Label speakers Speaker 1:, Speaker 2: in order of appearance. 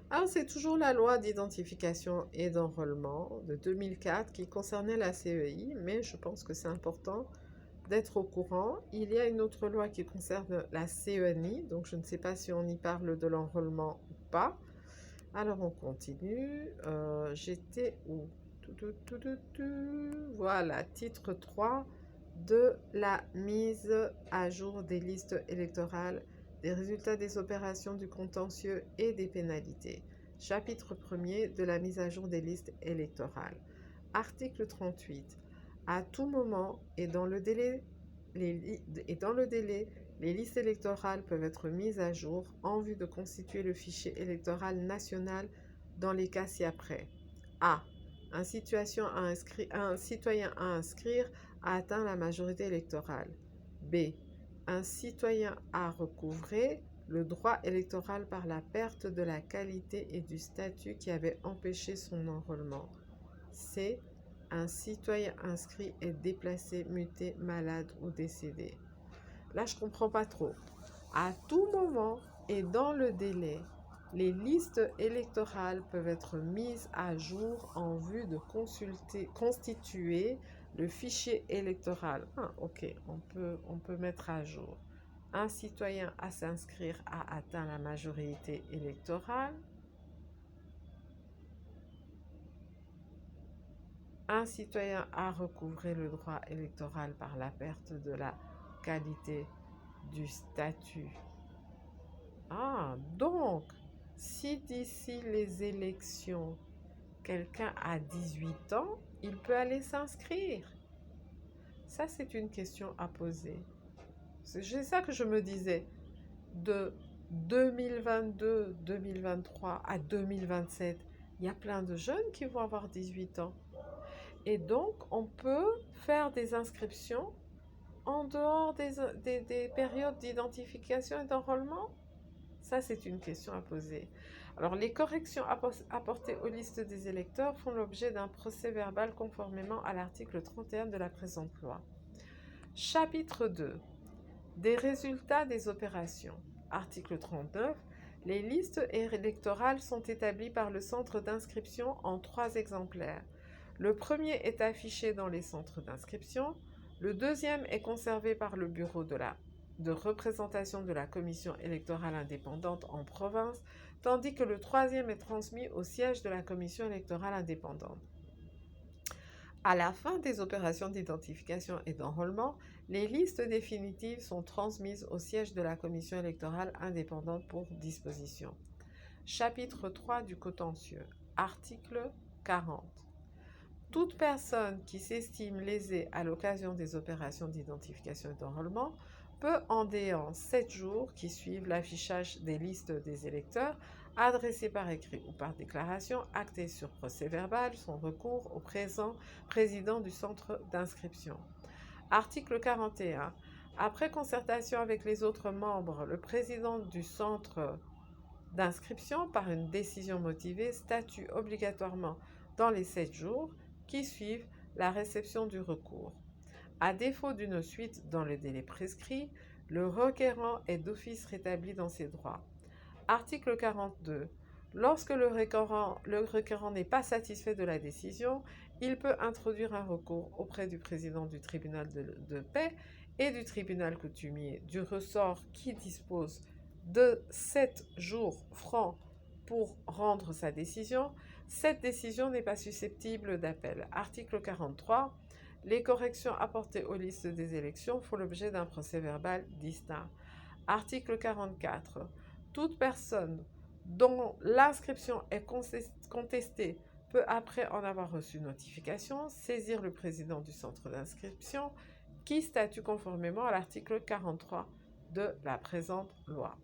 Speaker 1: Alors, c'est toujours la loi d'identification et d'enrôlement de 2004 qui concernait la CEI, mais je pense que c'est important d'être au courant. Il y a une autre loi qui concerne la CENI, donc je ne sais pas si on y parle de l'enrôlement ou pas. Alors, on continue. J'étais où? Voilà, titre 3 de la mise à jour des listes électorales, des résultats des opérations du contentieux et des pénalités. Chapitre 1er de la mise à jour des listes électorales. Article 38. À tout moment et dans le délai, les listes électorales peuvent être mises à jour en vue de constituer le fichier électoral national dans les cas ci-après. A. Un citoyen à inscrire a atteint la majorité électorale. B. Un citoyen a recouvré le droit électoral par la perte de la qualité et du statut qui avait empêché son enrôlement. C. Un citoyen inscrit est déplacé, muté, malade ou décédé. Là, je ne comprends pas trop. À tout moment et dans le délai, les listes électorales peuvent être mises à jour en vue de constituer le fichier électoral. Ah, ok, on peut mettre à jour. Un citoyen à s'inscrire a atteint la majorité électorale. Un citoyen a recouvré le droit électoral par la perte de la qualité du statut. Ah, donc, si d'ici les élections, quelqu'un a 18 ans, il peut aller s'inscrire. Ça, c'est une question à poser. C'est ça que je me disais. De 2022, 2023 à 2027, il y a plein de jeunes qui vont avoir 18 ans. Et donc, on peut faire des inscriptions en dehors des périodes d'identification et d'enrôlement. Ça, c'est une question à poser. Alors, les corrections apportées aux listes des électeurs font l'objet d'un procès verbal conformément à l'article 31 de la présente loi. Chapitre 2. Des résultats des opérations. Article 39. Les listes électorales sont établies par le centre d'inscription en 3 exemplaires. Le premier est affiché dans les centres d'inscription. Le deuxième est conservé par le bureau de représentation de la commission électorale indépendante en province, tandis que le troisième est transmis au siège de la commission électorale indépendante. À la fin des opérations d'identification et d'enrôlement, les listes définitives sont transmises au siège de la commission électorale indépendante pour disposition. Chapitre 3 du contentieux. Article 40. Toute personne qui s'estime lésée à l'occasion des opérations d'identification et d'enrôlement peut, en déant 7 jours qui suivent l'affichage des listes des électeurs, adresser par écrit ou par déclaration, acter sur procès-verbal son recours au président du centre d'inscription. Article 41. Après concertation avec les autres membres, le président du centre d'inscription, par une décision motivée, statue obligatoirement dans les 7 jours qui suivent la réception du recours. À défaut d'une suite dans le délai prescrit, le requérant est d'office rétabli dans ses droits. Article 42. Lorsque le requérant n'est pas satisfait de la décision, il peut introduire un recours auprès du président du tribunal de paix et du tribunal coutumier du ressort qui dispose de 7 jours francs pour rendre sa décision. Cette décision n'est pas susceptible d'appel. Article 43. Les corrections apportées aux listes des élections font l'objet d'un procès-verbal distinct. Article 44. Toute personne dont l'inscription est contestée peut, après en avoir reçu notification, saisir le président du centre d'inscription qui statue conformément à l'article 43 de la présente loi.